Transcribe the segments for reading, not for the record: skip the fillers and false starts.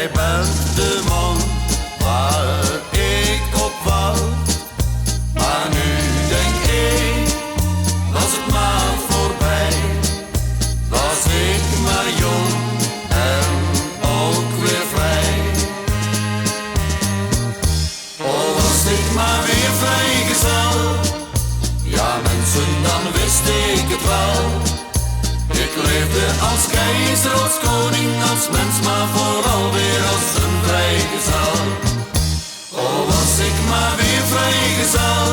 jij bent de man waar ik op wou. Maar nu denk ik, was het maar voorbij. Was ik maar jong en ook weer vrij. Oh, was ik maar weer vrijgezel. Ja mensen, dan wist ik het wel. Ik leefde als keizer, als koning, als mens, maar vooral weer als een vrijgezel. Oh, was ik maar weer vrijgezel.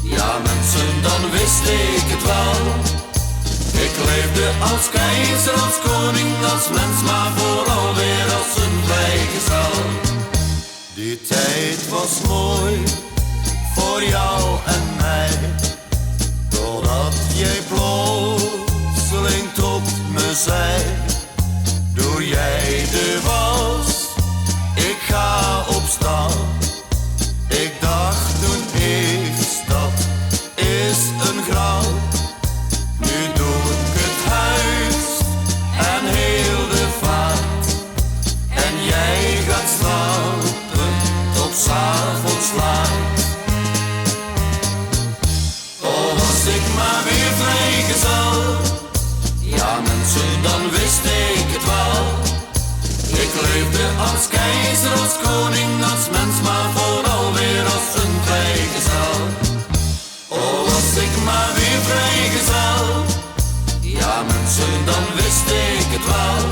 Ja mensen, dan wist ik het wel. Ik leefde als keizer, als koning, als mens, maar vooral weer als een vrijgezel. Die tijd was mooi voor jou en mij, doordat jij plotseling tot me zei: doe jij de was, ik ga op stap. Ik dacht toen eerst, dat is een grap. Nu doe ik het huis en heel de vaart. En jij gaat slapen tot 's avonds laat. Oh, was ik maar weer vrijgezel. Ja mensen, dan wist ik het wel. Ik leefde als keizer, als koning, als mens, maar vooral weer als een vrijgezel. Oh, was ik maar weer vrijgezel. Ja mensen, dan wist ik het wel.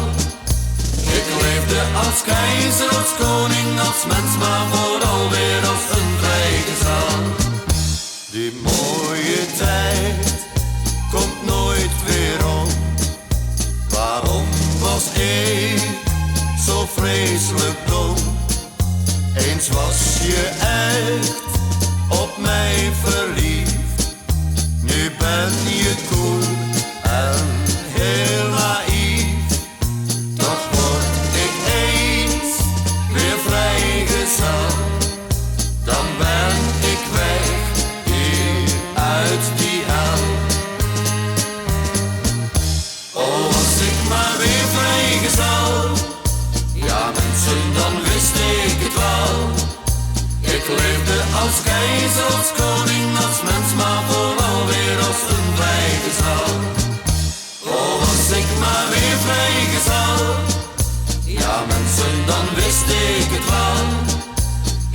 Ik leefde als keizer, als koning, als mens, maar vooral weer als een vrijgezel. Die mooie tijd komt nooit weer om. Waarom was ik zo vreselijk dom? Eens was je echt op mij verliefd. Nu ben je cool en heel naïef. Toch word ik eens weer vrijgezel. Dan ben ik weg hier uit die hel. Oh, was ik maar weer vrijgezel. Ja mensen, dan wist ik het wel. Ik leefde als keizer, als koning, als mens, maar vooral weer als een vrijgezel. Oh, was ik maar weer vrijgezel. Ja mensen, dan wist ik het wel.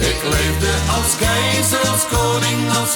Ik leefde als keizer, als koning, als